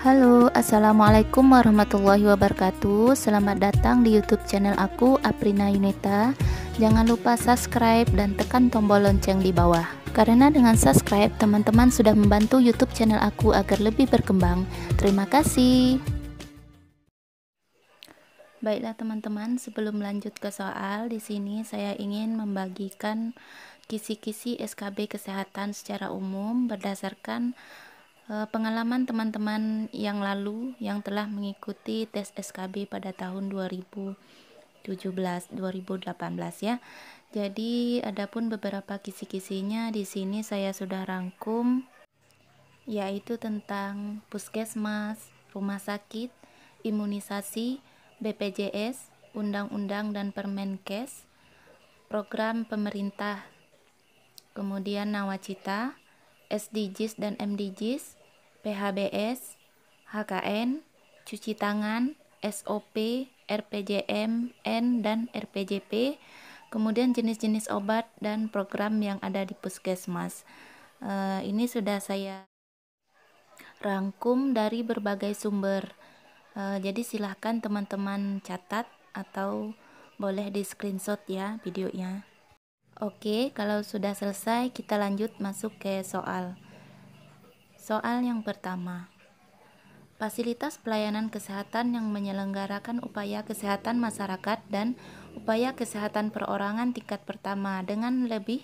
Halo, assalamualaikum warahmatullahi wabarakatuh. Selamat datang di YouTube channel aku, Aprina Yunita. Jangan lupa subscribe dan tekan tombol lonceng di bawah. Karena dengan subscribe, teman-teman sudah membantu YouTube channel aku agar lebih berkembang. Terima kasih. Baiklah teman-teman, sebelum lanjut ke soal, di sini saya ingin membagikan kisi-kisi SKB kesehatan secara umum berdasarkan pengalaman teman-teman yang lalu yang telah mengikuti tes SKB pada tahun 2017 2018 ya. Jadi adapun beberapa kisi-kisinya di sini saya sudah rangkum, yaitu tentang puskesmas, rumah sakit, imunisasi, BPJS, undang-undang dan Permenkes, program pemerintah, kemudian nawacita, SDGs dan MDGs, PHBS, HKN, cuci tangan, SOP, RPJMN dan RPJP, kemudian jenis-jenis obat dan program yang ada di puskesmas. Ini sudah saya rangkum dari berbagai sumber. Jadi silahkan teman-teman catat atau boleh di screenshot ya videonya. Oke, kalau sudah selesai kita lanjut masuk ke soal. Soal yang pertama. Fasilitas pelayanan kesehatan yang menyelenggarakan upaya kesehatan masyarakat dan upaya kesehatan perorangan tingkat pertama dengan lebih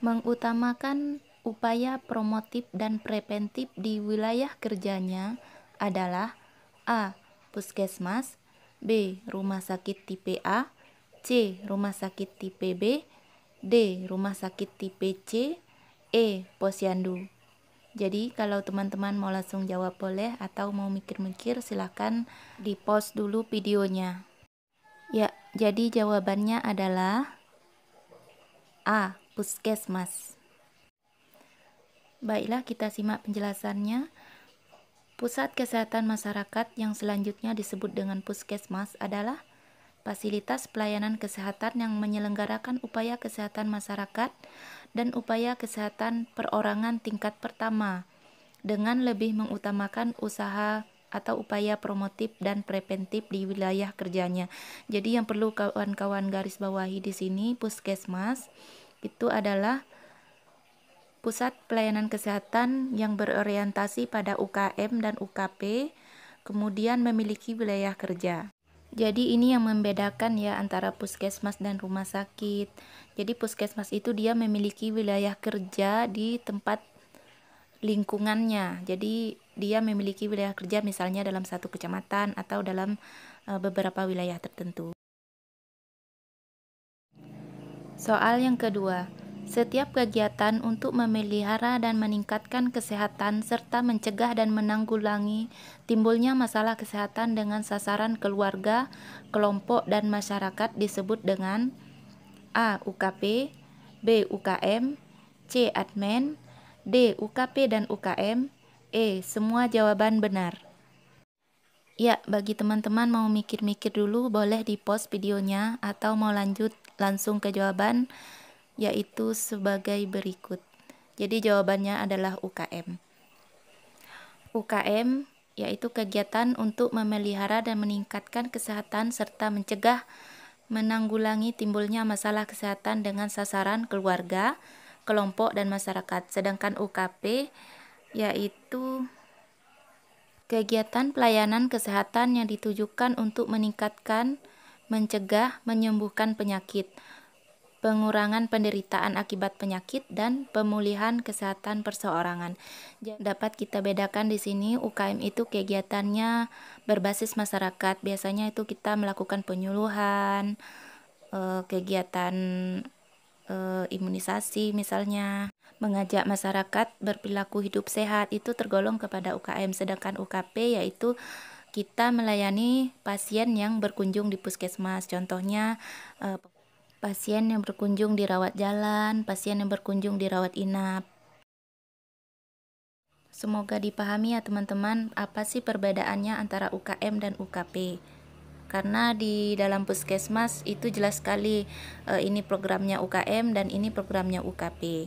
mengutamakan upaya promotif dan preventif di wilayah kerjanya adalah A. Puskesmas, B. Rumah sakit tipe A, C. Rumah sakit tipe B, D. Rumah sakit tipe C, E. Posyandu. Jadi kalau teman-teman mau langsung jawab boleh, atau mau mikir-mikir silahkan di pause dulu videonya. Ya, jadi jawabannya adalah A. Puskesmas. Baiklah, kita simak penjelasannya. Pusat kesehatan masyarakat yang selanjutnya disebut dengan puskesmas adalah fasilitas pelayanan kesehatan yang menyelenggarakan upaya kesehatan masyarakat dan upaya kesehatan perorangan tingkat pertama dengan lebih mengutamakan usaha atau upaya promotif dan preventif di wilayah kerjanya. Jadi yang perlu kawan-kawan garis bawahi di sini, puskesmas itu adalah pusat pelayanan kesehatan yang berorientasi pada UKM dan UKP, kemudian memiliki wilayah kerja. Jadi ini yang membedakan ya antara puskesmas dan rumah sakit. Jadi puskesmas itu dia memiliki wilayah kerja di tempat lingkungannya. Jadi dia memiliki wilayah kerja misalnya dalam satu kecamatan atau dalam beberapa wilayah tertentu. Soal yang kedua. Setiap kegiatan untuk memelihara dan meningkatkan kesehatan serta mencegah dan menanggulangi timbulnya masalah kesehatan dengan sasaran keluarga, kelompok, dan masyarakat disebut dengan A. UKP, B. UKM, C. Admen, D. UKP dan UKM, E. Semua jawaban benar. Ya, bagi teman-teman mau mikir-mikir dulu boleh di pause videonya atau mau lanjut langsung ke jawaban, yaitu sebagai berikut. Jadi jawabannya adalah UKM. UKM yaitu kegiatan untuk memelihara dan meningkatkan kesehatan serta mencegah menanggulangi timbulnya masalah kesehatan dengan sasaran keluarga, kelompok, dan masyarakat. Sedangkan UKP yaitu kegiatan pelayanan kesehatan yang ditujukan untuk meningkatkan, mencegah, menyembuhkan penyakit, pengurangan penderitaan akibat penyakit, dan pemulihan kesehatan perseorangan. Dapat kita bedakan di sini, UKM itu kegiatannya berbasis masyarakat. Biasanya itu kita melakukan penyuluhan, kegiatan imunisasi misalnya, mengajak masyarakat berperilaku hidup sehat, itu tergolong kepada UKM. Sedangkan UKP yaitu kita melayani pasien yang berkunjung di puskesmas. Contohnya pasien yang berkunjung di rawat jalan, pasien yang berkunjung di rawat inap. Semoga dipahami ya teman-teman, apa sih perbedaannya antara UKM dan UKP. Karena di dalam puskesmas itu jelas sekali ini programnya UKM dan ini programnya UKP.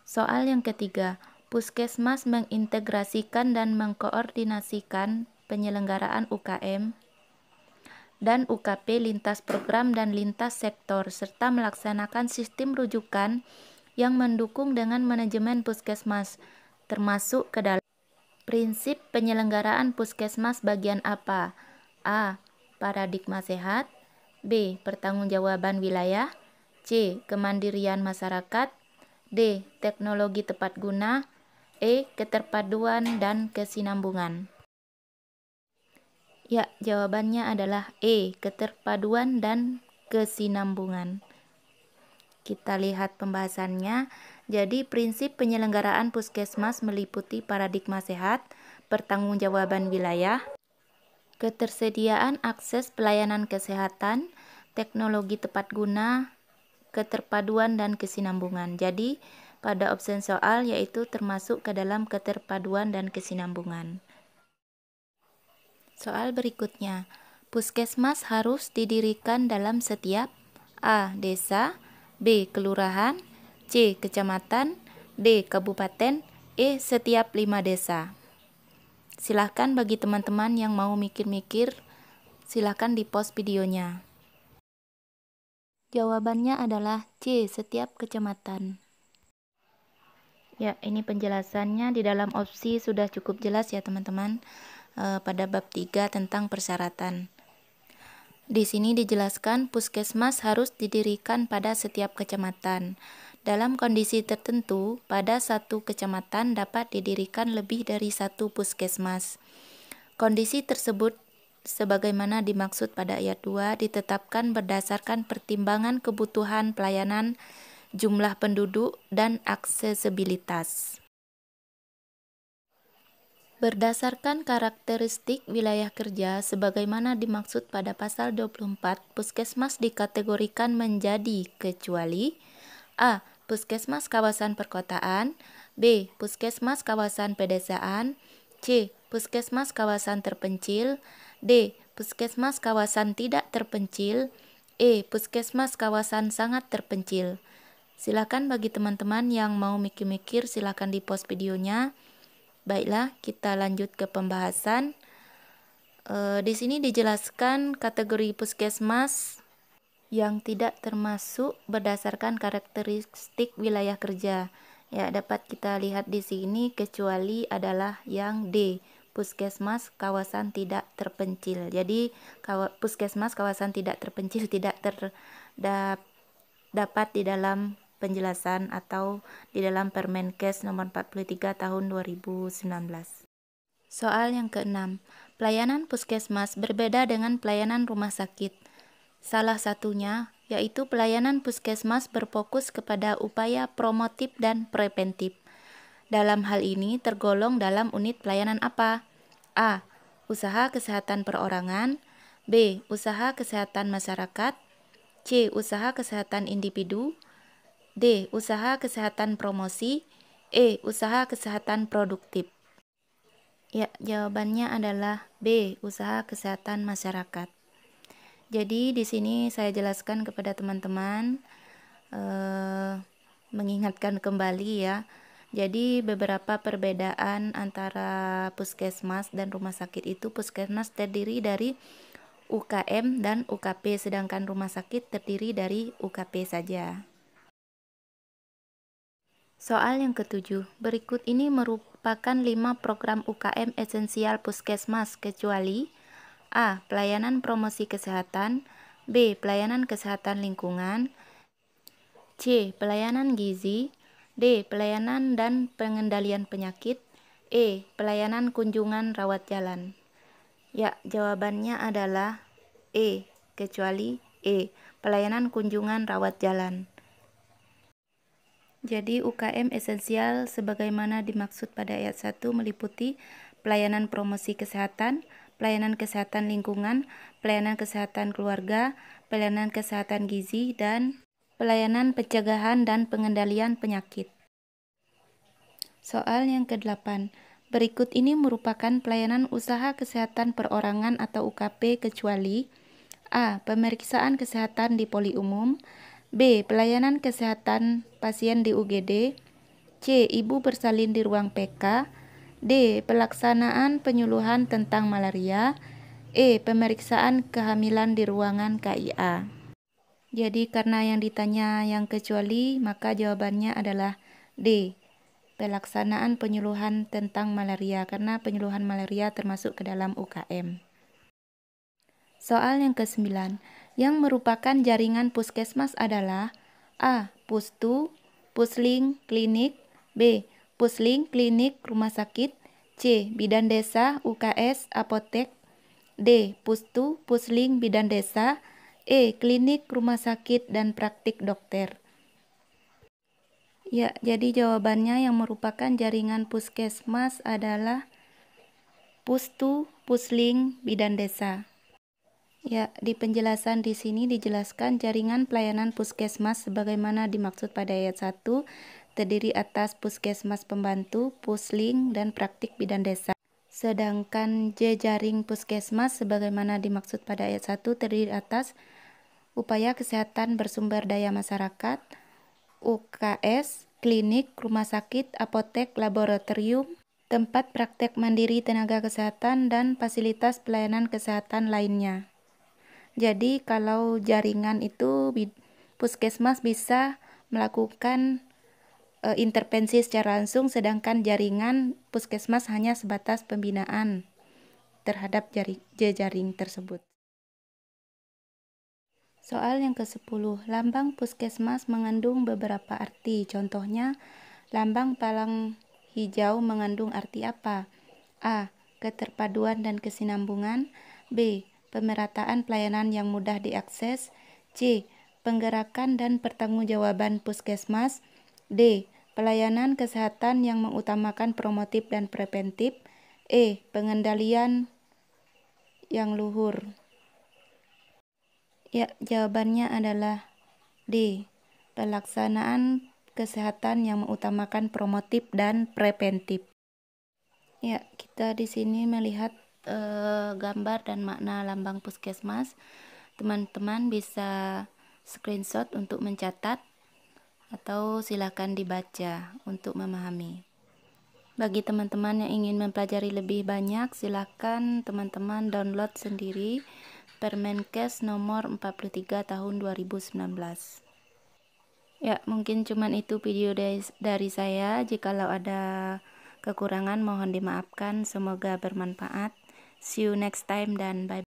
Soal yang ketiga, Puskesmas mengintegrasikan dan mengkoordinasikan penyelenggaraan UKM dan UKP lintas program dan lintas sektor, serta melaksanakan sistem rujukan yang mendukung dengan manajemen puskesmas, termasuk ke dalam prinsip penyelenggaraan puskesmas bagian apa? A. Paradigma sehat. B. Pertanggungjawaban wilayah. C. Kemandirian masyarakat. D. Teknologi tepat guna. E. Keterpaduan dan kesinambungan. Ya, jawabannya adalah E. Keterpaduan dan kesinambungan. Kita lihat pembahasannya. Jadi, prinsip penyelenggaraan puskesmas meliputi paradigma sehat, pertanggungjawaban wilayah, ketersediaan akses pelayanan kesehatan, teknologi tepat guna, keterpaduan dan kesinambungan. Jadi, pada opsi soal yaitu termasuk ke dalam keterpaduan dan kesinambungan. Soal berikutnya, puskesmas harus didirikan dalam setiap A. Desa, B. Kelurahan, C. Kecamatan, D. Kabupaten, E. Setiap 5 desa. Silahkan bagi teman-teman yang mau mikir-mikir, silahkan di pause videonya. Jawabannya adalah C. Setiap kecamatan. Ya, ini penjelasannya di dalam opsi sudah cukup jelas ya teman-teman. Pada bab 3 tentang persyaratan. Di sini dijelaskan puskesmas harus didirikan pada setiap kecamatan. Dalam kondisi tertentu, pada satu kecamatan dapat didirikan lebih dari satu puskesmas. Kondisi tersebut sebagaimana dimaksud pada ayat 2 ditetapkan berdasarkan pertimbangan kebutuhan pelayanan, jumlah penduduk, dan aksesibilitas. Berdasarkan karakteristik wilayah kerja sebagaimana dimaksud pada pasal 24, puskesmas dikategorikan menjadi kecuali A. Puskesmas kawasan perkotaan, B. Puskesmas kawasan pedesaan, C. Puskesmas kawasan terpencil, D. Puskesmas kawasan tidak terpencil, E. Puskesmas kawasan sangat terpencil. Silakan bagi teman-teman yang mau mikir-mikir silakan di pause videonya. Baiklah, kita lanjut ke pembahasan. Di sini dijelaskan kategori puskesmas yang tidak termasuk berdasarkan karakteristik wilayah kerja. Ya, dapat kita lihat di sini kecuali adalah yang D, puskesmas kawasan tidak terpencil. Jadi, puskesmas kawasan tidak terpencil tidak dapat di dalam penjelasan atau di dalam Permenkes nomor 43 tahun 2019. Soal yang keenam, pelayanan puskesmas berbeda dengan pelayanan rumah sakit. Salah satunya yaitu pelayanan puskesmas berfokus kepada upaya promotif dan preventif. Dalam hal ini tergolong dalam unit pelayanan apa? A. Usaha kesehatan perorangan, B. Usaha kesehatan masyarakat, C. Usaha kesehatan individu, D. Usaha kesehatan promosi, E. Usaha kesehatan produktif. Ya, jawabannya adalah B. Usaha kesehatan masyarakat. Jadi di sini saya jelaskan kepada teman-teman, mengingatkan kembali ya. Jadi beberapa perbedaan antara puskesmas dan rumah sakit itu, puskesmas terdiri dari UKM dan UKP, sedangkan rumah sakit terdiri dari UKP saja. Soal yang ketujuh, berikut ini merupakan 5 program UKM esensial puskesmas kecuali A. Pelayanan promosi kesehatan, B. Pelayanan kesehatan lingkungan, C. Pelayanan gizi, D. Pelayanan dan pengendalian penyakit, E. Pelayanan kunjungan rawat jalan. Ya, jawabannya adalah E. Kecuali E. Pelayanan kunjungan rawat jalan. Jadi UKM esensial sebagaimana dimaksud pada ayat 1 meliputi pelayanan promosi kesehatan, pelayanan kesehatan lingkungan, pelayanan kesehatan keluarga, pelayanan kesehatan gizi, dan pelayanan pencegahan dan pengendalian penyakit. Soal yang ke-8. Berikut ini merupakan pelayanan usaha kesehatan perorangan atau UKP kecuali A. Pemeriksaan kesehatan di poli umum, B. Pelayanan kesehatan pasien di UGD, C. Ibu bersalin di ruang PK. D. Pelaksanaan penyuluhan tentang malaria. E. Pemeriksaan kehamilan di ruangan KIA. Jadi karena yang ditanya yang kecuali, maka jawabannya adalah D. Pelaksanaan penyuluhan tentang malaria, karena penyuluhan malaria termasuk ke dalam UKM. Soal yang ke-9, yang merupakan jaringan puskesmas adalah A. Pustu, Pusling, Klinik. B. Pusling, Klinik, Rumah Sakit. C. Bidan Desa, UKS, Apotek. D. Pustu, Pusling, Bidan Desa. E. Klinik, Rumah Sakit, dan Praktik Dokter. Ya, jadi jawabannya yang merupakan jaringan puskesmas adalah Pustu, Pusling, Bidan Desa. Ya, di penjelasan di sini dijelaskan jaringan pelayanan puskesmas sebagaimana dimaksud pada ayat 1 terdiri atas puskesmas pembantu, pusling, dan praktik bidan desa. Sedangkan jejaring puskesmas sebagaimana dimaksud pada ayat 1 terdiri atas upaya kesehatan bersumber daya masyarakat, UKS, klinik, rumah sakit, apotek, laboratorium, tempat praktek mandiri tenaga kesehatan, dan fasilitas pelayanan kesehatan lainnya. Jadi kalau jaringan itu puskesmas bisa melakukan intervensi secara langsung, sedangkan jaringan puskesmas hanya sebatas pembinaan terhadap jejaring tersebut. Soal yang ke-10, lambang puskesmas mengandung beberapa arti. Contohnya, lambang palang hijau mengandung arti apa? A. Keterpaduan dan kesinambungan. B. Pemerataan pelayanan yang mudah diakses. C. Penggerakan dan pertanggungjawaban puskesmas. D. Pelayanan kesehatan yang mengutamakan promotif dan preventif. E. Pengendalian yang luhur. Ya, jawabannya adalah D. Pelaksanaan kesehatan yang mengutamakan promotif dan preventif. Ya, kita di sini melihat gambar dan makna lambang puskesmas. Teman-teman bisa screenshot untuk mencatat atau silakan dibaca untuk memahami. Bagi teman-teman yang ingin mempelajari lebih banyak, silakan teman-teman download sendiri Permenkes nomor 43 tahun 2019. Ya, mungkin cuman itu video dari saya. Jikalau ada kekurangan mohon dimaafkan. Semoga bermanfaat. See you next time dan bye.